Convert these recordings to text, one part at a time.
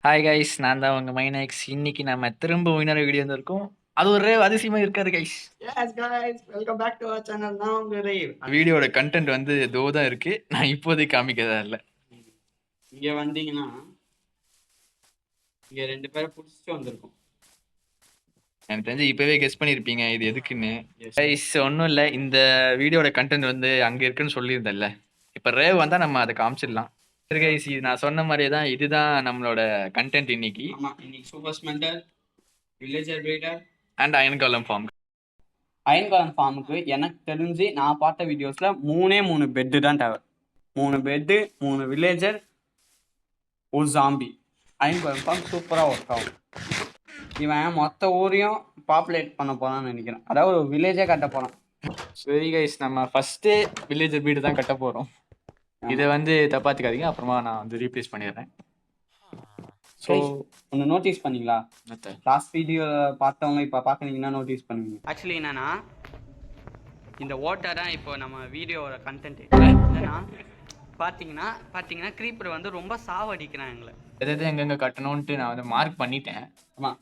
Hi guys, நான் தான் உங்க மைனாக்ஸ். இன்னைக்கு நம்ம திரும்ப இன்னொரு வீடியோ வந்திருக்கோம். அது ஒரு அதிசயமா இருக்காரு guys. Yes guys welcome back to our channel. நான் உங்க ரேவ். வீடியோட கண்டென்ட் வந்து இதோ தான் இருக்கு. நான் இப்போதைக்கு காமிக்கதா இல்ல. இங்க வந்தீங்கன்னா இங்க ரெண்டு பேரை புடிச்சிட்டு வந்திருக்கோம். எனக்கு தெரிஞ்சு இப்பவே கெஸ் பண்ணிருப்பீங்க இது எதுக்குன்னு. கைஸ் ஒன்றும் இல்லை, இந்த வீடியோட கண்டென்ட் வந்து அங்க இருக்குன்னு சொல்லியிருந்தேன்ல. இப்ப ரேவ் வந்தா நம்ம அதை காமிச்சிடலாம். சரி கைஸ், இது நான் சொன்ன மாதிரியே தான், இதுதான் நம்மளோட கண்டென்ட் இன்னைக்கு. ஆமா, இன்னைக்கு super smelter, villager breeder and iron golem farm. Iron golem ஃபார்முக்கு எனக்கு தெரிஞ்சு நான் பார்த்த வீடியோஸ்ல மூணு பெட்டு தான் தேவை. 3 பெட்டு, 3 வில்லேஜர், ஒரு ஜாம்பி. அயன் காலம் ஃபார்ம் சூப்பரா ஒர்க் ஆகும். இவன் மொத்த ஊரையும் பாப்புலேட் பண்ண போறான்னு நினைக்கிறேன். அதாவது ஒரு வில்லேஜே கட்ட போறான். சரி கைஸ், நம்ம ஃபர்ஸ்ட் வில்லேஜர் வீடு தான் கட்ட போறோம். இதை வந்து தப்பாத்துக்காதீங்க, அப்புறமா நான் வந்து ரீப்ளேஸ் பண்ணிடுறேன். ஸோ ஒன்று நோட்டீஸ் பண்ணீங்களா? லாஸ்ட் வீடியோ பார்த்தவங்க இப்போ பார்க்குறீங்கன்னா நோட்டீஸ் பண்ணுவீங்க. ஆக்சுவலி என்னன்னா, இந்த ஓட்டர் தான் இப்போ நம்ம வீடியோவோட கண்டென்ட். என்னன்னா பார்த்தீங்கன்னா க்ரீப்பர் வந்து ரொம்ப சாவடிக்கிறான் எங்களை. எதாவது எங்கெங்க கட்டணும்ட்டு நான் வந்து மார்க் பண்ணிட்டேன். ஆமாம்,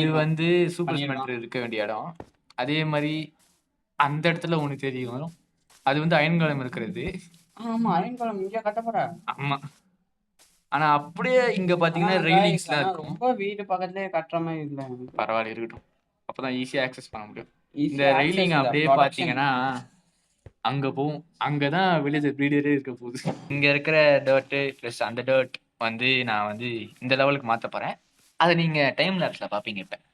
இது வந்து சூப்பர் ஸ்மெண்டர் இருக்க வேண்டிய இடம். அதே மாதிரி அந்த இடத்துல ஒன்று தெரியும், அது வந்து அயன்காலம் இருக்கிறது. ஆமாம், அயன்காலம் இங்கே கட்ட போற. ஆமாம், ஆனா அப்படியே இங்க பாத்தீங்கன்னா ரெயிலிங்ஸ்லாம் இருக்கும். ரொம்ப வீடு பக்கத்துலயே கட்டுற மாதிரி இல்லை. பரவாயில்ல, இருக்கட்டும். அப்பதான் ஈஸியா ஆக்சஸ் பண்ண முடியும். இந்த ரெயிலிங் அப்படியே பாத்தீங்கன்னா அங்க போகும். அங்கதான் வில்லேஜ் பிரீடரே இருக்க போகுது. இங்க இருக்கிற டர்ட் பிளஸ் அந்த டர்ட் வந்து நான் வந்து இந்த லெவலுக்கு மாத்த போறேன். அதை நீங்க டைம் லேப்ஸ்ல பாப்பீங்க. இப்ப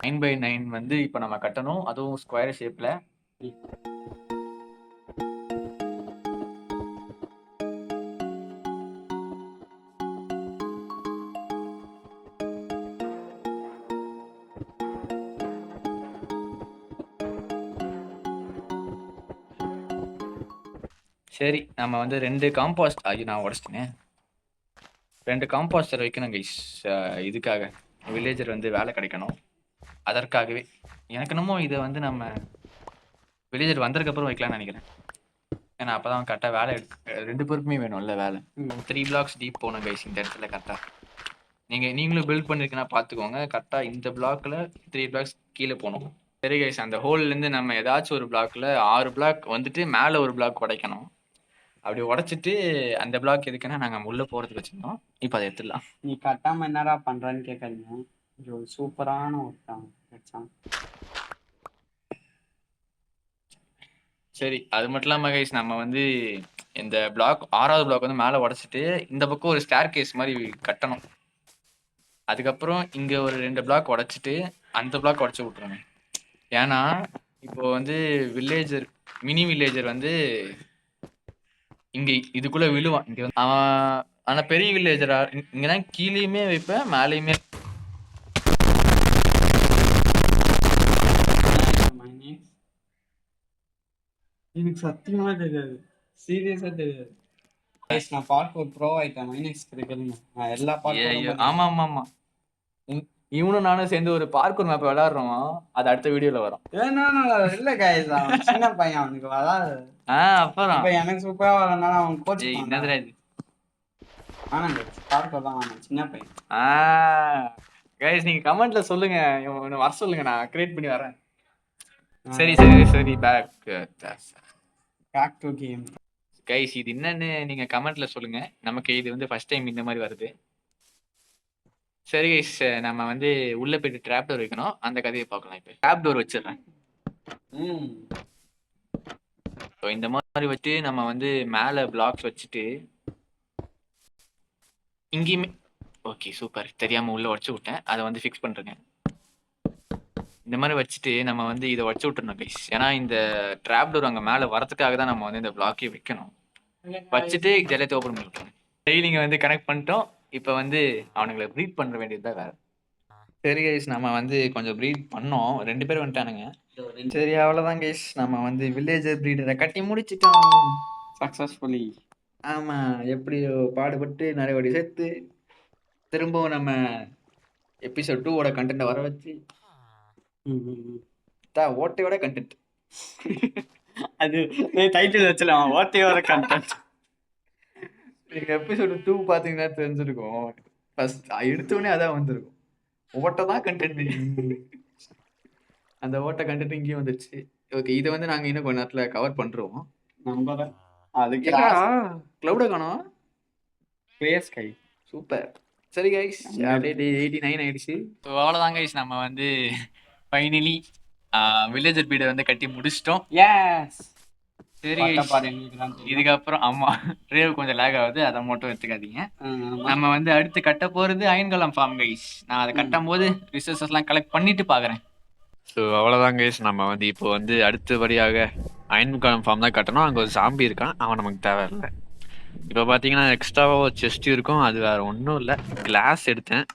நைன் பை 9 வந்து இப்ப நம்ம கட்டணும், அதுவும் ஸ்கொயர் ஷேப்ல. சரி, நம்ம வந்து 2 காம்பாஸ்ட் நான் உடச்சிட்டேன். 2 காம்பாஸ்டர் வைக்கணும் கைஸ். இதுக்காக வில்லேஜர் வந்து வேலை கிடைக்கணும். அதற்காகவே எனக்கு என்னமோ இதை வந்து நம்ம வில்லேஜர் வந்ததுக்கப்புறம் வைக்கலாம்னு நினைக்கிறேன். ஏன்னா அப்பதான் கரெக்டாக வேலை ரெண்டு பேருக்குமே வேணும்ல வேலை. 3 blocks டீப் போகணும் கைஸ் இந்த இடத்துல கரெக்டாக. நீங்களும் பில்ட் பண்ணிருக்கீங்கன்னா பார்த்துக்கோங்க. கரெக்டாக இந்த பிளாக்ல 3 blocks கீழே போகணும். சரி கைஸ், அந்த ஹோல்லேருந்து நம்ம ஏதாச்சும் ஒரு பிளாக்ல 6 பிளாக் வந்துட்டு மேலே ஒரு பிளாக் உடைக்கணும். அப்படி உடைச்சிட்டு அந்த பிளாக் எதுக்குன்னா நாங்கள் உள்ள போகிறதுக்கு வச்சுருந்தோம். இப்போ அதை எடுத்துடலாம். நீ கட்டாமல் என்னடா பண்ணுறான்னு கேட்காதீங்க. இது ஒரு சூப்பரான ஒர்க். சரி, அது மட்டும் இல்லாமல் கைஸ், நம்ம வந்து இந்த பிளாக் 6வது பிளாக் வந்து மேலே உடச்சிட்டு இந்த பக்கம் ஒரு ஸ்டேர் கேஸ் மாதிரி கட்டணும். அதுக்கப்புறம் இங்கே ஒரு 2 பிளாக் உடச்சிட்டு அந்த பிளாக் உடச்சி விட்ருங்க. ஏன்னா இப்போ வந்து வில்லேஜர் மினி வில்லேஜர் வந்து இங்கே இதுக்குள்ளே விழுவான். இங்கே வந்து அவன் ஆனால் பெரிய வில்லேஜரா இங்கேதான் கீழேயுமே வைப்பேன் மேலேயுமே. எனக்கு சத்தியமா தெரியாது, சீரியஸா தெரியாது. நான் பார்க்கோர் ப்ரோ ஆயிட்டேன் மைனெக்ஸ் கிடைக்கணும். நான் எல்லா பார்க்கோரும். ஆமா ஆமா ஆமா, இவனும் நானும் சேர்ந்து ஒரு பார்க்கூர் மேப் விளையாடுறோம். அது அடுத்த வீடியோல வரும். இல்ல கைஸ், அவன் சின்ன பையன், அவனுக்கு வராது. அப்புறம் இப்ப எனக்கு சூப்பரா வரனால அவன் கோச். என்னதுடா இது? ஆனந்த் பார்க்கோர் தான் அவன் சின்ன பையன். கைஸ் நீங்க கமெண்ட்ல சொல்லுங்க, இவனை வர சொல்லுங்க, நான் கிரியேட் பண்ணி வரேன். சரி சரி சரி, back back to game. Guys இது என்னன்னு நீங்க கமெண்ட்ல சொல்லுங்க. நமக்கு இது வந்து ஃபர்ஸ்ட் டைம் இந்த மாதிரி வருது. சரி கைஸ், நம்ம வந்து உள்ள போயிட்டு ட்ராப் டோர் வைக்கணும். அந்த கதையை பார்க்கலாம். இப்போ ட்ராப் டோர் வச்சிடுறேன். ஸோ இந்த மாதிரி வச்சு நம்ம வந்து மேலே பிளாக்ஸ் வச்சுட்டு இங்கேயுமே ஓகே சூப்பர், தெரியாமல் உள்ளே உடச்சி விட்டேன். அதை வந்து ஃபிக்ஸ் பண்ணுறேங்க. இந்த மாதிரி வச்சுட்டு நம்ம வந்து இதை உடச்சி விட்டுறணும் கைஸ். ஏன்னா இந்த ட்ராப் டோர் அங்கே மேலே வரதுக்காக தான் நம்ம வந்து இந்த பிளாக்கே வைக்கணும். வச்சுட்டு எல்லாத்தையும் ஓப்பன் பண்ணி விட்டுருங்க. டெய்லிங்க வந்து கனெக்ட் பண்ணிட்டோம். இப்போ வந்து அவனுங்களை ப்ரீட் பண்ண வேண்டியது தான் வேறு. சரி கைஸ், நம்ம வந்து கொஞ்சம் ப்ரீட் பண்ணோம். 2 பேர் வந்துட்டானுங்க. சரி அவ்வளோதான் கைஸ், நம்ம வந்து வில்லேஜர் ப்ரீடரை கட்டி முடிச்சிட்டோம் சக்ஸஸ்ஃபுல்லி. ஆமாம், எப்படியோ பாடுபட்டு நிறைய வாட்டி சேர்த்து திரும்பவும் நம்ம எபிசோட் 2 கண்டென்ட்டை வர வச்சு ஓட்டையோட கண்டென்ட் அது டைட்டில் வச்சலாம், ஓட்டையோட கண்டென்ட். நீங்கள் எபிசோடு 2 பார்த்தீங்கன்னா தெரிஞ்சிருக்கும். ஃபர்ஸ்ட் எடுத்தோடனே அதான் வந்திருக்கும், ஓட்டை தான் கண்டென்ட். அந்த ஓட்ட கண்டென்ட் இங்கேயும் வந்துருச்சு. ஓகே, இதை வந்து நாங்கள் இன்னும் கொஞ்ச நேரத்தில் கவர் பண்ணுறோம். நம்புறேன். அதுக்கு க்ளவுடை காணோம். Clear sky. சூப்பர். சரி கைஸ், அப்படியே 89 ஆயிடுச்சு. ஸோ அவ்வளோதான் கைஸ், நம்ம வந்து ஃபைனலி வில்லேஜர் பீடை வந்து கட்டி முடிச்சிட்டோம். எஸ். சரி guys, இதுக்கப்புறம் ஆமா ரேவ் கொஞ்சம் லேக் ஆகுது, அதை மட்டும் எடுத்துக்காதீங்க. நம்ம வந்து அடுத்து கட்ட போகிறது அயன்கலம் ஃபார்ம் கைஸ். நான் அதை கட்டும் போது ரிசோர்ஸஸ்லாம் கலெக்ட் பண்ணிட்டு பார்க்குறேன். ஸோ அவ்வளோதான் கைஸ், நம்ம வந்து இப்போ வந்து அடுத்தபடியாக அயன்கலம் ஃபார்ம் தான் கட்டணும். அங்கே ஒரு சாம்பி இருக்கான், அவன் நமக்கு தேவையில்லை. இப்போ பார்த்தீங்கன்னா எக்ஸ்ட்ராவாக ஒரு செஸ்ட் இருக்கும். அது வேறு ஒன்றும் இல்லை, கிளாஸ் எடுத்தேன்.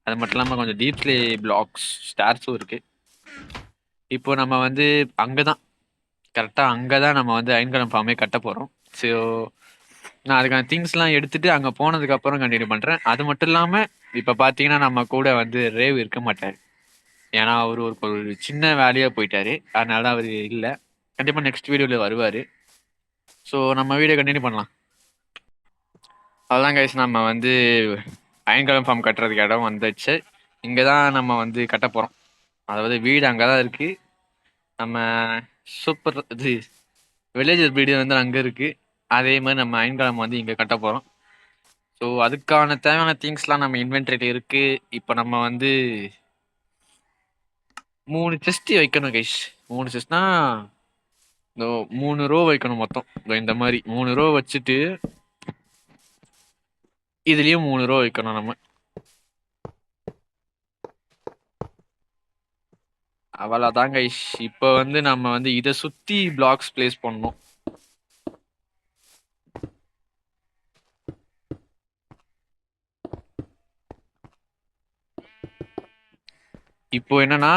அது மட்டும் இல்லாமல் கொஞ்சம் டீப்ஸ்லே பிளாக்ஸ் ஸ்டார்ஸும் இருக்குது. இப்போ நம்ம வந்து அங்கே தான் கரெக்டாக அங்கே தான் நம்ம வந்து அயன்கலம் ஃபார்மே கட்ட போகிறோம். ஸோ நான் அதுக்கான திங்ஸ்லாம் எடுத்துகிட்டு அங்கே போனதுக்கப்புறம் கண்டினியூ பண்ணுறேன். அது மட்டும் இல்லாமல் இப்போ பார்த்தீங்கன்னா நம்ம கூட வந்து ரேவ் இருக்க மாட்டார். ஏன்னா அவர் ஒரு சின்ன வேலையாக போயிட்டார். அதனால தான் அவர் இல்லை. கண்டிப்பாக நெக்ஸ்ட் வீடியோவில் வருவார். ஸோ நம்ம வீடியோ கண்டினியூ பண்ணலாம். அதுதான் கைஸ், நம்ம வந்து அயன்கலம் ஃபார்ம் கட்டுறதுக்கு இடம் வந்துச்சு. இங்கே தான் நம்ம வந்து கட்ட போகிறோம். அதாவது வீடு அங்கே தான் இருக்குது. நம்ம சூப்பர் இது வில்லேஜர் வீடு வந்து அங்கே இருக்குது. அதே மாதிரி நம்ம அயன்கலம் வந்து இங்கே கட்ட போகிறோம். ஸோ அதுக்கான தேவையான திங்ஸ்லாம் நம்ம இன்வென்ட்ரியில் இருக்குது. இப்போ நம்ம வந்து 3 செஸ்ட் வைக்கணும் கைஸ். 3 செஸ்ட்னா இந்த 3 ரோ வைக்கணும் மொத்தம். இந்த மாதிரி 3 ரோ வச்சுட்டு இதுலேயும் 3 ரோ வைக்கணும் நம்ம. அவ்வளோதான் கைஸ். இப்போ வந்து நம்ம வந்து இதை சுற்றி பிளாக்ஸ் பிளேஸ் பண்ணணும். இப்போ என்னன்னா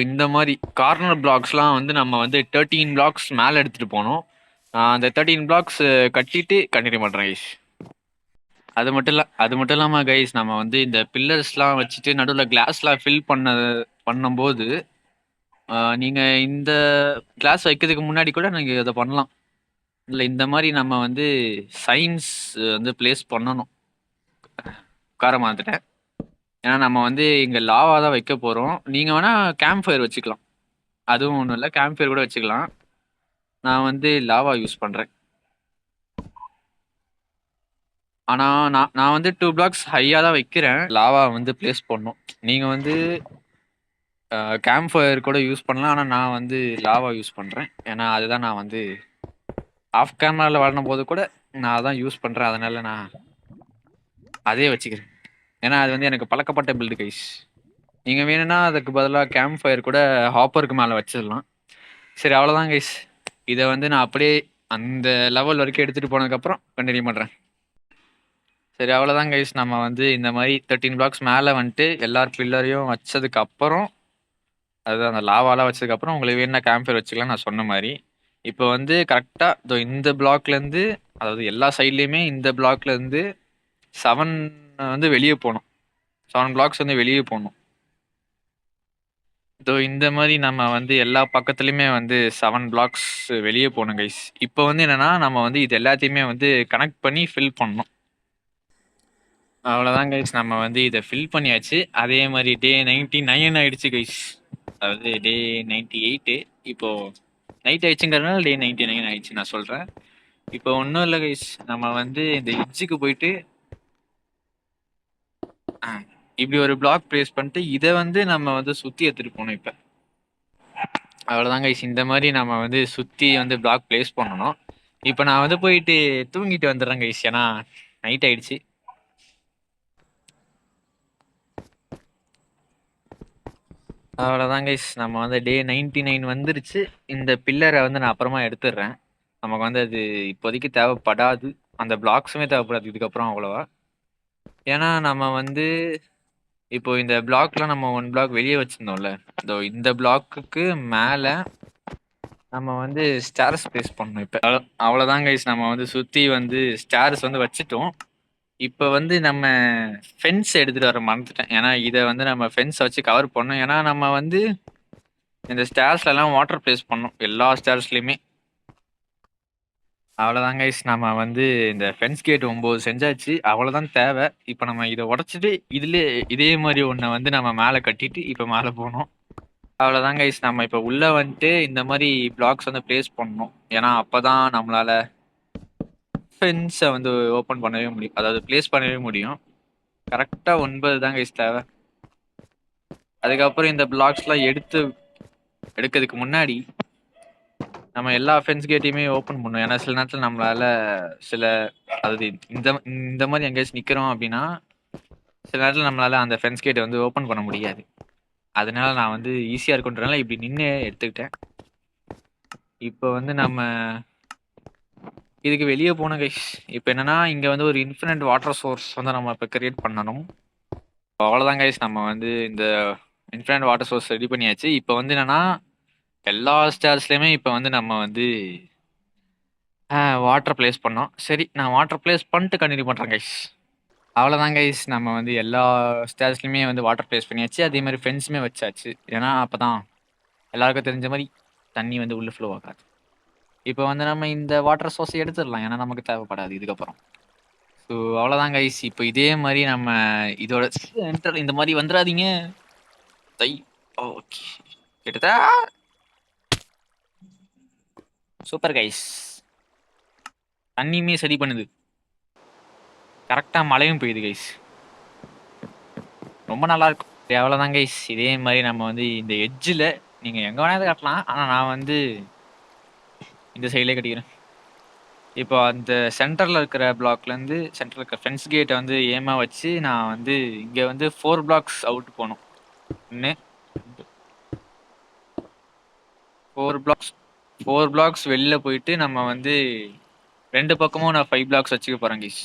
இந்த மாதிரி கார்னர் பிளாக்ஸ்லாம் வந்து நம்ம வந்து 13 பிளாக்ஸ் மேலே எடுத்துகிட்டு போனோம். அந்த 13 பிளாக்ஸ் கட்டிட்டு கண்டினியூ பண்ணுறேன் கைஸ். அது மட்டும் இல்லாமல் கைஸ், நம்ம வந்து இந்த பில்லர்ஸ்லாம் வச்சுட்டு நடுவில் கிளாஸ்லாம் ஃபில் பண்ணும்போது நீங்கள் இந்த கிளாஸ் வைக்கிறதுக்கு முன்னாடி கூட நீங்கள் இதை பண்ணலாம். இல்லை இந்த மாதிரி நம்ம வந்து சயின்ஸ் வந்து பிளேஸ் பண்ணணும். உட்கார மாந்துட்டேன். ஏன்னா நம்ம வந்து இங்கே லாவா தான் வைக்க போகிறோம். நீங்கள் வேணால் கேம்ப் ஃபயர் வச்சுக்கலாம், அதுவும் ஒன்றும் இல்லை. கேம்ப் ஃபயர் கூட வச்சுக்கலாம். நான் வந்து லாவா யூஸ் பண்ணுறேன். ஆனால் நான் வந்து 2 பிளாக்ஸ் ஹையாக தான் வைக்கிறேன். லாவா வந்து பிளேஸ் பண்ணணும். நீங்கள் வந்து கேம்ப் ஃபயர் கூட யூஸ் பண்ணலாம். ஆனால் நான் வந்து லாவா யூஸ் பண்ணுறேன். ஏன்னா அதுதான் நான் வந்து ஆஃப் கேமராவில் வளரும் போது கூட நான் அதான் யூஸ் பண்ணுறேன். அதனால் நான் அதே வச்சுக்கிறேன். ஏன்னா அது வந்து எனக்கு பழக்கப்பட்ட பில்டு கைஸ். நீங்கள் வேணும்னா அதுக்கு பதிலாக கேம்ப் ஃபயர் கூட ஹாப்பருக்கு மேலே வச்சிடலாம். சரி அவ்வளோதான் கைஸ். இதை வந்து நான் அப்படியே அந்த லெவல் வரைக்கும் எடுத்துகிட்டு போனதுக்கப்புறம் கண்டினியூ பண்ணுறேன். சரி அவ்வளோதான் கைஸ், நம்ம வந்து இந்த மாதிரி 13 பிளாக்ஸ் மேலே வந்துட்டு எல்லார் பில்லரையும் வச்சதுக்கப்புறம், அது அந்த லாவாலாம் வச்சதுக்கப்புறம் உங்களுக்கு வேணும்னா கேம்ப் ஃபயர் வச்சுக்கலாம் நான் சொன்ன மாதிரி. இப்போ வந்து கரெக்டாக இந்த பிளாக்லேருந்து, அதாவது எல்லா சைட்லேயுமே இந்த பிளாக்லேருந்து 7 வந்து வெளியே போகணும். 7 பிளாக்ஸ் வந்து வெளியே போகணும். இந்த மாதிரி நம்ம வந்து எல்லா பக்கத்துலையுமே வந்து 7 பிளாக்ஸ் வெளியே போகணும் கைஸ். இப்போ வந்து என்னென்னா நம்ம வந்து இது எல்லாத்தையுமே வந்து கனெக்ட் பண்ணி ஃபில் பண்ணணும். அவ்வளோதான் கைஸ், நம்ம வந்து இதை ஃபில் பண்ணியாச்சு. அதே மாதிரி டே 99 ஆகிடுச்சு கைஸ். அதாவது டே 98. இப்போது நைட் ஆயிடுச்சுங்கிறதுனால டே 99 ஆயிடுச்சு நான் சொல்றேன். இப்போ ஒன்றும் இல்லை கைஸ், நம்ம வந்து இந்த எட்ஜுக்கு போயிட்டு இப்படி ஒரு பிளாக் பிளேஸ் பண்ணிட்டு இதை வந்து நம்ம வந்து சுத்தி எடுத்துட்டு போகணும். இப்போ அவ்வளோதான் கைஸ், இந்த மாதிரி நம்ம வந்து சுத்தி வந்து பிளாக் பிளேஸ் பண்ணணும். இப்போ நான் வந்து போயிட்டு தூங்கிட்டு வந்துடுறேன் கைஸ், ஏன்னா நைட் ஆயிடுச்சு. அவ்வளோதான் கைஸ், நம்ம வந்து டே 99 வந்துருச்சு. இந்த பில்லரை வந்து நான் அப்புறமா எடுத்துடுறேன். நமக்கு வந்து அது இப்போதைக்கு தேவைப்படாது, அந்த பிளாக்ஸுமே தேவைப்படாது இதுக்கப்புறம் அவ்வளோவா. ஏன்னா நம்ம வந்து இப்போ இந்த பிளாக்லாம் நம்ம ஒன் பிளாக் வெளியே வச்சிருந்தோம்ல, இந்த பிளாக்குக்கு மேலே நம்ம வந்து ஸ்டேர்ஸ் பிளேஸ் பண்ணணும். இப்போ அவ்வளோதான் கைஸ், நம்ம வந்து சுற்றி வந்து ஸ்டேர்ஸ் வந்து வச்சுட்டோம். இப்போ வந்து நம்ம ஃபென்ஸ் எடுத்துகிட்டு வர மறந்துட்டேன். ஏன்னா இதை வந்து நம்ம ஃபென்ஸை வச்சு கவர் பண்ணோம். ஏன்னா நம்ம வந்து இந்த ஸ்டேர்ஸ்லாம் வாட்டர் பிளேஸ் பண்ணோம் எல்லா ஸ்டேர்ஸ்லையுமே. அவ்வளோதான் கைஸ், நம்ம வந்து இந்த ஃபென்ஸ் கேட் 9 செஞ்சாச்சு, அவ்வளோதான் தேவை. இப்போ நம்ம இதை உடச்சிட்டு இதே மாதிரி ஒன்றை வந்து நம்ம மேலே கட்டிட்டு இப்போ மேலே போகணும். அவ்வளோதான் கைஸ், நம்ம இப்போ உள்ளே வந்துட்டு இந்த மாதிரி பிளாக்ஸ் வந்து பிளேஸ் பண்ணணும். ஏன்னா அப்போ தான் நம்மளால் ஃபென்ஸை வந்து ஓப்பன் பண்ணவே முடியும், அதாவது பிளேஸ் பண்ணவே முடியும். கரெக்டாக 9 தான் கைஸ் தேவை. அதுக்கப்புறம் இந்த பிளாக்ஸ்லாம் எடுக்கிறதுக்கு முன்னாடி நம்ம எல்லா ஃபென்ஸ் கேட்டையுமே ஓப்பன் பண்ணணும். ஏன்னா சில நேரத்தில் நம்மளால அதாவது இந்த இந்த மாதிரி எங்கேயாச்சும் நிற்கிறோம் அப்படின்னா சில நேரத்தில் நம்மளால அந்த ஃபென்ஸ் கேட்டை வந்து ஓப்பன் பண்ண முடியாது. அதனால நான் வந்து ஈஸியாக இருக்குன்றனால இப்படி நின்று எடுத்துக்கிட்டேன். இப்போ வந்து நம்ம இதுக்கு வெளியே போன கைஸ். இப்போ என்னன்னா இங்கே வந்து ஒரு இன்ஃபினிட் வாட்டர் சோர்ஸ் வந்து நம்ம இப்போ கிரியேட் பண்ணணும். அவ்வளோதான் கைஸ், நம்ம வந்து இந்த இன்ஃபினிட் வாட்டர் சோர்ஸ் ரெடி பண்ணியாச்சு. இப்போ வந்து என்னன்னா எல்லா ஸ்டார்ஸ்லையுமே இப்போ வந்து நம்ம வந்து வாட்டர் பிளேஸ் பண்ணோம். சரி, நான் வாட்டர் பிளேஸ் பண்ணிட்டு கண்டினியூ பண்ணுறேன் கைஸ். அவ்வளோதான் கைஸ், நம்ம வந்து எல்லா ஸ்டார்ஸ்லையுமே வந்து வாட்டர் பிளேஸ் பண்ணியாச்சு. அதே மாதிரி ஃபென்ஸுமே வச்சாச்சு. ஏன்னா அப்போ தான் எல்லாருக்கும் தெரிஞ்ச மாதிரி தண்ணி வந்து உள்ளே ஃப்ளோ ஆகாது. இப்போ வந்து நம்ம இந்த வாட்டர் சோர்ஸை எடுத்துடலாம், ஏன்னா நமக்கு தேவைப்படாது இதுக்கப்புறம். ஸோ அவ்வளோதான் கைஸ், இப்போ இதே மாதிரி நம்ம இதோட சென்டர் இந்த மாதிரி வந்துடாதீங்க. ஓகே, கிட்டத்தட்ட சூப்பர் கைஸ், தண்ணியுமே சரி பண்ணுது, கரெக்டாக மழையும் பெய்யுது கைஸ், ரொம்ப நல்லா இருக்கும். அவ்வளோதான் கைஸ், இதே மாதிரி நம்ம வந்து இந்த எட்ஜில் நீங்கள் எங்கே வேணாலும் கட்டலாம், ஆனால் நான் வந்து இந்த சைட்லேயே கட்டிக்கிறேன். இப்போ அந்த சென்டரில் இருக்கிற பிளாக்லேருந்து சென்டரில் இருக்கிற ஃபென்ஸ் கேட்டை வந்து ஏமா வச்சு நான் வந்து இங்கே வந்து 4 பிளாக்ஸ் அவுட் போகணும். 1 4 பிளாக்ஸ் வெளில போயிட்டு நம்ம வந்து 2 பக்கமும் நான் 5 பிளாக்ஸ் வச்சுக்க போகிறேன் கைஸ்.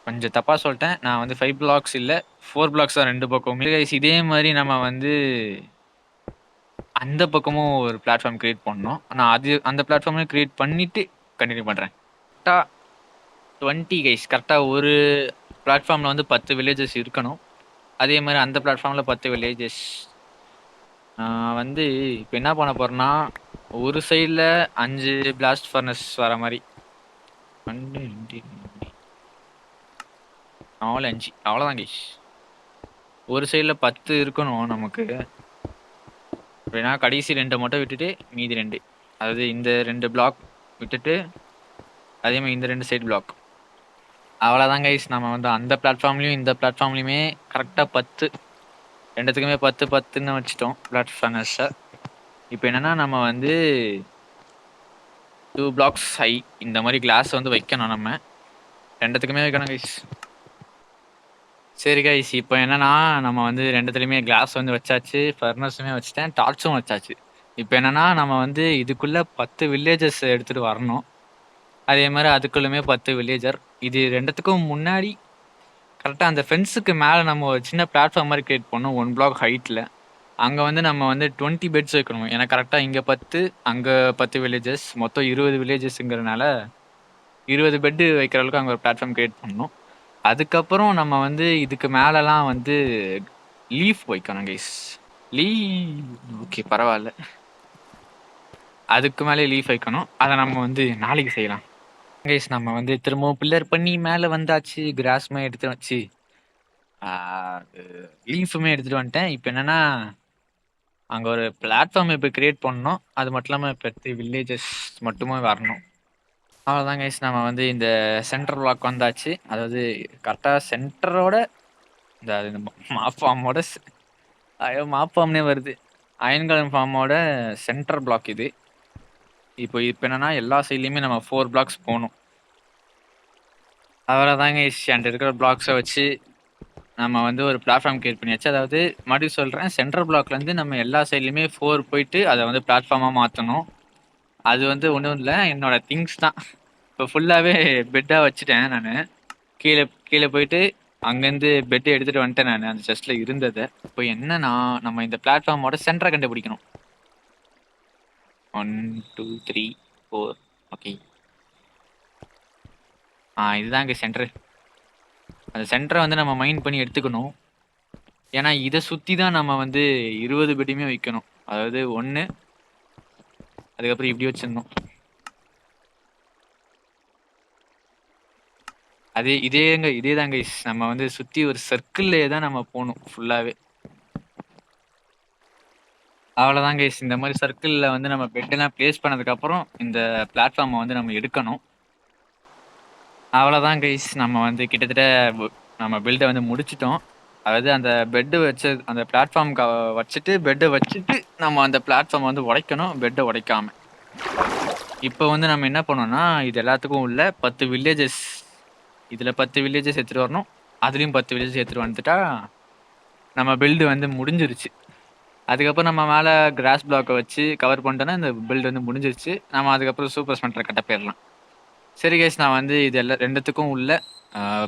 கொஞ்சம் தப்பாக சொல்லிட்டேன், நான் வந்து 5 பிளாக்ஸ் இல்லை 4 பிளாக்ஸ் தான் 2 பக்கமும் கைஸ். இதே மாதிரி நம்ம வந்து அந்த பக்கமும் ஒரு பிளாட்ஃபார்ம் கிரியேட் பண்ணணும். நான் அந்த பிளாட்ஃபார்மே கிரியேட் பண்ணிவிட்டு கண்டினியூ பண்ணுறேன். கரெக்டாக 20 கைஸ், கரெக்டாக ஒரு பிளாட்ஃபார்மில் வந்து 10 வில்லேஜஸ் இருக்கணும். அதே மாதிரி அந்த பிளாட்ஃபார்மில் 10 வில்லேஜஸ். நான் வந்து இப்போ என்ன பண்ண போகிறேன்னா ஒரு சைடில் 5 பிளாஸ்ட் ஃபர்னஸ் வர மாதிரி 1 2 4 5 அவ்வளோதான் கைஸ். ஒரு சைடில் 10 இருக்கணும் நமக்கு. அப்படின்னா கடைசி 2 மட்டும் விட்டுட்டு மீதி 2, அதாவது இந்த 2 பிளாக் விட்டுட்டு அதே மாதிரி இந்த 2 சைடு பிளாக். அவ்வளோதான் கைஸ், நம்ம வந்து அந்த பிளாட்ஃபார்ம்லேயும் இந்த பிளாட்ஃபார்ம்லேயுமே கரெக்டாக 10 2த்துக்குமே 10 10ன்னு வச்சுட்டோம் பிளாட்ஃபார்னஸை. இப்போ என்னென்னா நம்ம வந்து 2 பிளாக்ஸ் ஹை இந்த மாதிரி கிளாஸ் வந்து வைக்கணும். நம்ம 2த்துக்குமே வைக்கணும் கைஸ். சரி கைஸ், இப்போ என்னென்னா நம்ம வந்து 2த்துலையுமே கிளாஸ் வந்து வச்சாச்சு, ஃபர்னஸுமே வச்சுட்டேன், டார்ச்சும் வச்சாச்சு. இப்போ என்னென்னா நம்ம வந்து இதுக்குள்ளே 10 வில்லேஜஸ் எடுத்துகிட்டு வரணும். அதே மாதிரி அதுக்குள்ளுமே 10 வில்லேஜர். இது 2த்துக்கும் முன்னாடி கரெக்டாக அந்த ஃபென்ஸுக்கு மேலே நம்ம ஒரு சின்ன பிளாட்ஃபார்ம் மாதிரி கிரியேட் பண்ணோம் 1 பிளாக் ஹைட்டில். அங்கே வந்து நம்ம வந்து 20 பெட்ஸ் வைக்கணும். ஏன்னா கரெக்டாக இங்கே 10 அங்கே 10 வில்லேஜஸ், மொத்தம் 20 வில்லேஜஸ்ங்கிறதுனால 20 பெட்டு வைக்கிற அளவுக்கு அங்கே ஒரு பிளாட்ஃபார்ம் கிரியேட் பண்ணணும். அதுக்கப்புறம் நம்ம வந்து இதுக்கு மேலெலாம் வந்து லீஃப் வைக்கணும் கைஸ். ஓகே பரவாயில்ல, அதுக்கு மேலே லீஃப் வைக்கணும். அதை நம்ம வந்து நாளைக்கு செய்யலாம் கைஸ். நம்ம வந்து திரும்பவும் பில்லர் பண்ணி மேலே வந்தாச்சு, கிராஸ்மே எடுத்து வச்சு லீஃபுமே எடுத்துகிட்டு வந்துட்டேன். இப்போ என்னென்னா அங்க ஒரு பிளாட்ஃபார்ம் இப்ப கிரியேட் பண்ணணும். அது மட்டும் இல்லாம 10 வில்லேஜஸ் மட்டுமே வரணும். அவ்வளோதான் கைஸ். நம்ம வந்து இந்த சென்டர் பிளாக் வந்தாச்சு. அதாவது கரெக்டா சென்டரோட இந்த மாப் ஃபார்மோட ஐயோ! மாப் ஃபார்ம்னே வருது. அயன் கார்டன் ஃபார்மோட சென்டர் பிளாக் இது. இப்ப என்னன்னா எல்லா சைட்லயுமே நம்ம 4 பிளாக்ஸ் போணும். அவ்வளோதாங்க கைஸ். என்ட்ட இருக்கிற பிளாக்ஸ வச்சு நம்ம வந்து ஒரு பிளாட்ஃபார்ம் கிரியேட் பண்ணியாச்சு. அதாவது மறுபடியும் சொல்றேன், சென்டர் பிளாக்லேருந்து நம்ம எல்லா சைட்லயுமே 4 போயிட்டு அத வந்து பிளாட்ஃபார்மா மாத்தணும். அது வந்து ஒண்ணும் இல்ல, என்னோட திங்ஸ் தான். இப்போ ஃபுல்லாவே பெட்டா வச்சுட்டேன் நானு. கீழ கீழ போயிட்டு அங்கேருந்து பெட் எடுத்துட்டு வந்துட்டேன் நானு, அந்த செஸ்ட்ல இருந்தத. இப்போ என்னன்னா, நம்ம இந்த பிளாட்ஃபார்மோட சென்டர கண்டுபிடிக்கணும். 1, 2, 3, 4 ஓகே. இதுதாங்க சென்டரு. அந்த சென்டர வந்து நம்ம மைண்ட் பண்ணி எடுத்துக்கணும். ஏன்னா இத சுத்தி தான் நம்ம வந்து 20 பெட்டையுமே வைக்கணும். அதாவது 1 அதுக்கப்புறம் இப்படி வச்சிடணும். இதேதாங்க கைஸ். நம்ம வந்து சுத்தி ஒரு சர்க்கிள்லயே தான் நம்ம போணும் ஃபுல்லாவே. அவ்வளோதான் கைஸ். இந்த மாதிரி சர்க்கிள்ல வந்து நம்ம பெட்டெல்லாம் பிளேஸ் பண்ணதுக்கப்புறம் இந்த பிளாட்ஃபார்மை வந்து நம்ம எடுக்கணும். அவ்வளோதான் கைஸ். நம்ம வந்து கிட்டத்தட்ட நம்ம பில்டை வந்து முடிச்சிட்டோம். அதாவது அந்த பெட்டு வச்சு அந்த பிளாட்ஃபார்ம் வச்சுட்டு பெட்டை வச்சுட்டு நம்ம அந்த பிளாட்ஃபார்ம் வந்து உடைக்கணும், பெட்டை உடைக்காம. இப்போ வந்து நம்ம என்ன பண்ணோம்னா, இது எல்லாத்துக்கும் உள்ள 10 வில்லேஜஸ், இதில் 10 வில்லேஜஸ் எடுத்துகிட்டு வரணும், அதுலேயும் 10 வில்லேஜஸ் எடுத்துகிட்டு வந்துட்டா நம்ம பில்டு வந்து முடிஞ்சிருச்சு. அதுக்கப்புறம் நம்ம மேலே கிராஸ் பிளாக்கை வச்சு கவர் பண்ணிட்டோன்னா இந்த பில்டு வந்து முடிஞ்சிருச்சு. நம்ம அதுக்கப்புறம் சூப்பர் ஸ்மெண்டரை கட்ட போயிடலாம். சரி கேஸ், நான் வந்து இது எல்லாம் ரெண்டுத்துக்கும் உள்ள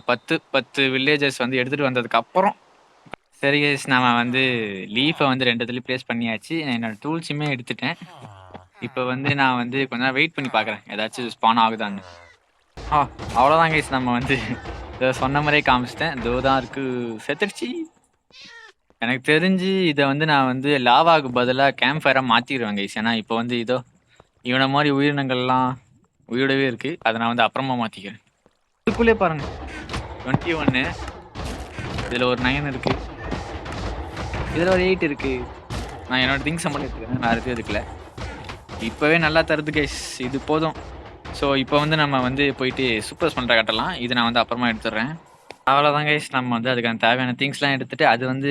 10 வில்லேஜஸ் வந்து எடுத்துகிட்டு வந்ததுக்கப்புறம் சரி கேஸ், நம்ம வந்து லீஃபை வந்து ரெண்டுத்துலேயும் ப்ளேஸ் பண்ணியாச்சு. என்னோட டூல்ஸுமே எடுத்துட்டேன். இப்போ வந்து நான் வந்து கொஞ்ச நேரம் வெயிட் பண்ணி பார்க்குறேன் ஏதாச்சும் ஸ்பான் ஆகுதான்னு. அவ்வளோதான் கேஸ். நம்ம வந்து இதை சொன்ன மாதிரியே காமிச்சிட்டேன். இதோ தான் இருக்குது, செத்துடுச்சு. எனக்கு தெரிஞ்சு இதை வந்து நான் வந்து லாவாவுக்கு பதிலாக கேம்ப் ஃபயராக மாற்றிடுவேன் கைஸ். ஏன்னா இப்போ வந்து இவனை மாதிரி உயிரினங்கள்லாம் உயிரோடவே இருக்குது. அதை நான் வந்து அப்புறமா மாற்றிக்கிறேன். இதுக்குள்ளே பாருங்கள், 21, இதில் ஒரு 9 இருக்குது, இதில் ஒரு 8 இருக்குது. நான் என்னோட திங்ஸ் மட்டும் எடுத்துக்கிறேன், நான் அடுத்து எடுக்கல. இப்போவே நல்லா தருது கைஸ், இது போதும். ஸோ இப்போ வந்து நம்ம வந்து போயிட்டு சூப்பர் ஸ்மெண்டரை கட்டலாம். இது நான் வந்து அப்புறமா எடுத்துடுறேன். அவ்வளோதான் கைஸ். நம்ம வந்து அதுக்கான தேவையான திங்ஸ்லாம் எடுத்துகிட்டு, அது வந்து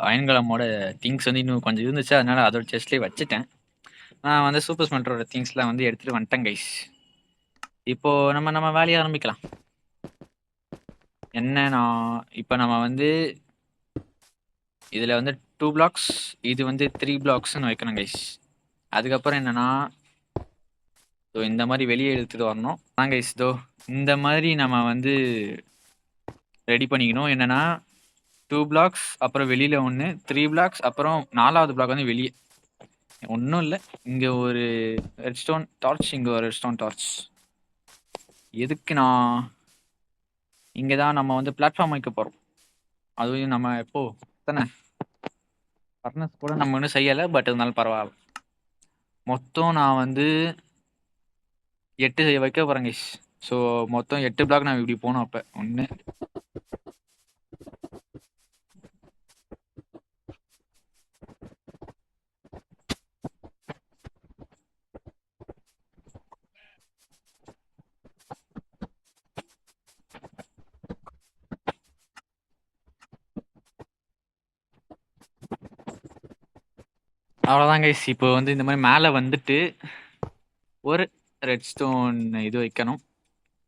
அயன்கலமோட திங்ஸ் வந்து இன்னும் கொஞ்சம் இருந்துச்சு, அதனால அதோட செஸ்ட்லேயே வச்சுட்டேன். நான் வந்து சூப்பர் ஸ்மெண்டரோட திங்ஸ்லாம் வந்து எடுத்துகிட்டு வந்துட்டேன் கைஸ். இப்போது நம்ம வேலையை ஆரம்பிக்கலாம். என்னன்னா, இப்போ நம்ம வந்து இதில் வந்து 2 பிளாக்ஸ், இது வந்து 3 பிளாக்ஸ்ன்னு வைக்கணும் கைஸ். அதுக்கப்புறம் என்னன்னா, இந்த மாதிரி வெளியே எடுத்துகிட்டு வரணும். கைஸ், இந்த மாதிரி நம்ம வந்து ரெடி பண்ணிக்கணும். என்னன்னா 2 பிளாக்ஸ், அப்புறம் வெளியில் 1, 3 பிளாக்ஸ், அப்புறம் 4வது பிளாக் வந்து வெளியே. ஒன்றும் இல்லை, இங்கே ஒரு ரெட்ஸ்டோன் டார்ச், இங்கே ஒரு ரெட்ஸ்டோன் டார்ச். எதுக்கு நான் இங்கே தான் நம்ம வந்து பிளாட்ஃபார்ம் வைக்க போகிறோம். அதுவும் நம்ம எப்போ தானே ஃபர்னஸ் கூட நம்ம இன்னும் செய்யலை, பட் இருந்தாலும் பரவாயில்ல. மொத்தம் நான் வந்து 8 வைக்க போகிறேன் கைஸ். ஸோ மொத்தம் 8 பிளாக் நான் இப்படி போகணும். அப்போ 1, அவ்வளோதான் கைஸ். இப்போ வந்து இந்த மாதிரி மேலே வந்துட்டு ஒரு ரெட்ஸ்டோன் இது வைக்கணும்.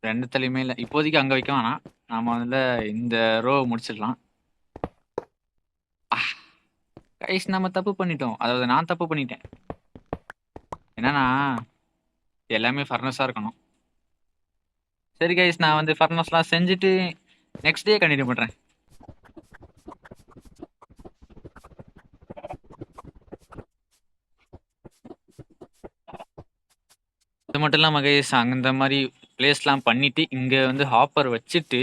ரெண்டுத்துலையுமே இல்லை, இப்போதைக்கு அங்கே வைக்க வேணாம். நாம் அதில் இந்த ரோ முடிச்சிடலாம். கைஸ், நம்ம தப்பு பண்ணிட்டோம். அதாவது நான் தப்பு பண்ணிட்டேன். என்னன்னா எல்லாமே ஃபர்னஸாக இருக்கணும். சரி கைஸ், நான் வந்து ஃபர்னஸ்லாம் செஞ்சுட்டு நெக்ஸ்ட் டே கண்டினியூ பண்ணுறேன். அது மட்டும் இல்லாமல் கைஸ், அந்த மாதிரி பிளேஸ்லாம் பண்ணிவிட்டு இங்கே வந்து ஹாப்பர் வச்சுட்டு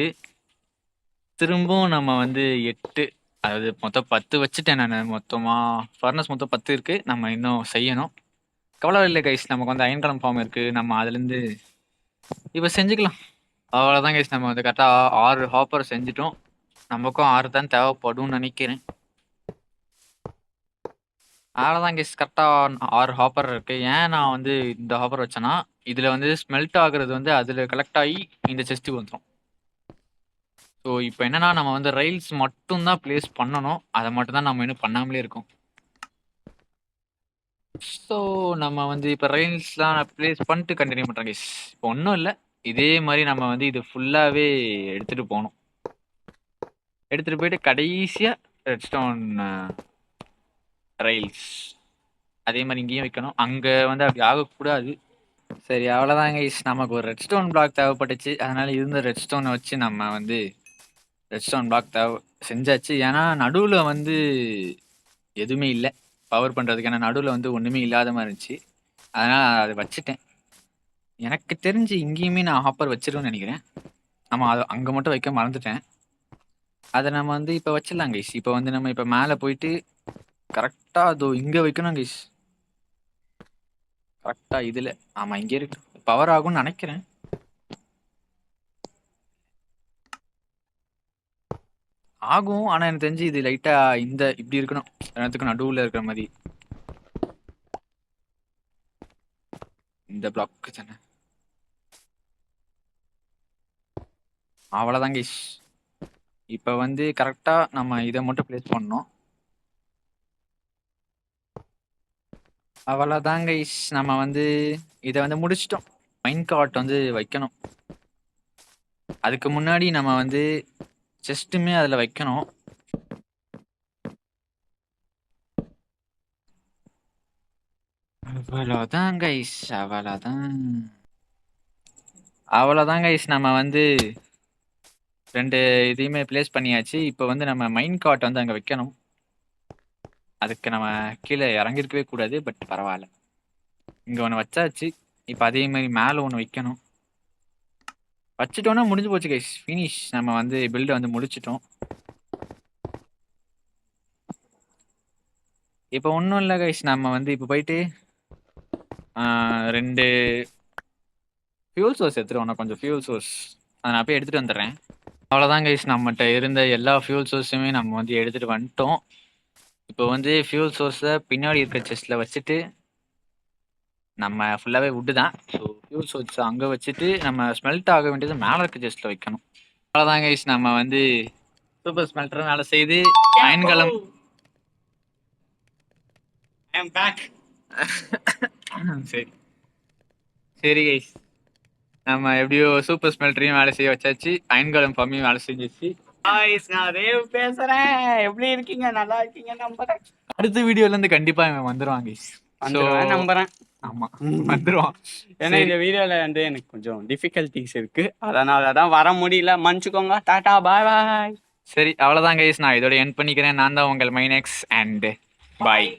திரும்பவும் நம்ம வந்து 8, அதாவது மொத்தம் 10 வச்சுட்டேன் நான். மொத்தமாக ஃபர்னஸ் மொத்தம் 10 இருக்குது, நம்ம இன்னும் செய்யணும். கவலை இல்லை கைஸ், நமக்கு வந்து அயன்கலம் ஃபார்ம் இருக்குது, நம்ம அதுலேருந்து இப்போ செஞ்சுக்கலாம். அவ்வளோதான் கைஸ். நம்ம வந்து கரெக்டாக 6 ஹாப்பர் செஞ்சுட்டோம். நமக்கும் 6 தான் தேவைப்படும்னு நினைக்கிறேன். அவ்வளோதான் கைஸ், கரெக்டாக 6 ஹாப்பர் இருக்கு. ஏன் நான் வந்து இந்த ஹாப்பர் வச்சேன்னா, இதில் வந்து ஸ்மெல்ட் ஆகுறது வந்து அதில் கலெக்ட் ஆகி இந்த செஸ்ட்டுக்கு வந்துடும். ஸோ இப்போ என்னன்னா நம்ம வந்து ரயில்ஸ் மட்டும் தான் பிளேஸ் பண்ணணும். அதை மட்டும் தான் நம்ம இன்னும் பண்ணாமலே இருக்கோம். ஸோ நம்ம வந்து இப்போ ரயில்ஸ்லாம் பிளேஸ் பண்ணிட்டு கண்டினியூ பண்ணுறோம் கைஸ். இப்போ ஒன்றும் இல்லை, இதே மாதிரி நம்ம வந்து இது ஃபுல்லாகவே எடுத்துகிட்டு போகணும். எடுத்துகிட்டு போயிட்டு கடைசியாக ரெட்ஸ்டோன் ரயில்ஸ் அதே மாதிரி இங்கேயும் வைக்கணும். அங்கே வந்து அப்படி ஆகக்கூடாது. சரி, அவ்வளோதான் கைஸ். நமக்கு ஒரு ரெட்ஸ்டோன் பிளாக் தேவைப்பட்டுச்சு. அதனால இருந்த ரெட்ஸ்டோனை வச்சு நம்ம வந்து ரெட்ஸ்டோன் பிளாக் செஞ்சாச்சு. ஏன்னா நடுவில் வந்து எதுவுமே இல்லை பவர் பண்ணுறதுக்கு. ஏன்னா நடுவில் வந்து ஒன்றுமே இல்லாத மாதிரி இருந்துச்சு. அதனால் அதை வச்சுட்டேன். எனக்கு தெரிஞ்சு இங்கேயுமே நான் ஹாப்பர் வச்சிருவேன்னு நினைக்கிறேன். நம்ம அதை அங்கே மட்டும் வைக்க மறந்துட்டேன். அதை நம்ம வந்து இப்போ வச்சிடலாம் கைஸ். இப்போ வந்து நம்ம இப்போ மேலே போயிட்டு கரெக்டாக அதோ இங்கே வைக்கணும் கைஸ். கரெக்டாக இதில். ஆமாம், இங்கே இருக்கு. பவர் ஆகும்னு நினைக்கிறேன். ஆகும், ஆனால் எனக்கு தெரிஞ்சு இது லைட்டாக இந்த இப்படி இருக்கணும். எல்லாத்துக்கும் நடுவில் இருக்கிற மாதிரி. இந்த பிளாக் தானே. அவ்வளோதான் கைஸ். இப்போ வந்து கரெக்டாக நம்ம இதை மட்டும் பிளேஸ் பண்ணணும். அவ்வளோதான் கைஸ். நம்ம வந்து இதை வந்து முடிச்சிட்டோம். மைன் கார்ட் வந்து வைக்கணும். அதுக்கு முன்னாடி நம்ம வந்து செஸ்ட்டுமே அதில் வைக்கணும். அவ்வளோதான் கைஸ். அவ்வளோதான் கைஸ். நம்ம வந்து 2 இதையுமே பிளேஸ் பண்ணியாச்சு. இப்போ வந்து நம்ம மைன் கார்ட் வந்து அங்கே வைக்கணும். அதுக்கு நம்ம கீழே இறங்கிருக்கவே கூடாது. பட் பரவாயில்ல, இங்கே ஒன்று வச்சாச்சு. இப்போ அதே மாதிரி மேலே ஒன்று வைக்கணும். வச்சுட்டோன்னா முடிஞ்சு போச்சு கைஸ். ஃபினிஷ். நம்ம வந்து பில்டை வந்து முடிச்சிட்டோம். இப்போ ஒன்றும் இல்லை கைஸ். நம்ம வந்து இப்போ போயிட்டு 2 ஃபியூல் சோர்ஸ் எடுத்துகிட்டு கொஞ்சம் ஃபியூல் சோர்ஸ் அதை நான் போய் எடுத்துகிட்டு வந்துடுறேன். அவ்வளோதான் கைஸ். நம்மகிட்ட இருந்த எல்லா ஃபியூல் சோர்ஸுமே நம்ம வந்து எடுத்துகிட்டு வந்துட்டோம். இப்போ வந்து ஃபியூல் சோர்ஸை பின்னாடி இருக்கிற செஸ்ட்டில் வச்சுட்டு நம்ம ஃபுல்லாகவே வுட்டு தான். ஸோ ஃபியூல் சோர்ஸை அங்கே வச்சுட்டு நம்ம ஸ்மெல்ட் ஆக வேண்டியது மேலே இருக்க செஸ்ட்டில் வைக்கணும். அவ்வளோதான் கைஸ். நம்ம வந்து சூப்பர் ஸ்மெல்டர் வேலை செய்து அயன்கலம். ஐ அம் பேக். சரி சரி கைஸ், நம்ம எப்படியோ சூப்பர் ஸ்மெல்டரையும் வேலை செய்ய வச்சாச்சு. அயன்கலம் ஃபார்மையும் வேலை செஞ்சிச்சு. காய்ஸ், நான் ரேவ் பேசுறேன். எப்படி இருக்கீங்க? நல்லா இருக்கீங்க நம்புறேன். அடுத்த வீடியோல இருந்து கண்டிப்பா இவன் வந்துருவாங்க கைஸ். வந்துருவேன் நம்புறேன். ஆமா, வந்துருவான். ஏன்னா இந்த வீடியோல வந்து எனக்கு கொஞ்சம் டிஃபிகல்ட்டிஸ் இருக்கு. அதனால தான் வர முடியல. மன்னிச்சுக்கோங்க. டாடா, பாய் பாய். சரி, அவ்வளோதான் கைஸ். நான் இதோட எண்ட் பண்ணிக்கிறேன். நான் தான் உங்கள் மைனெக்ஸ் அண்ட் பாய்.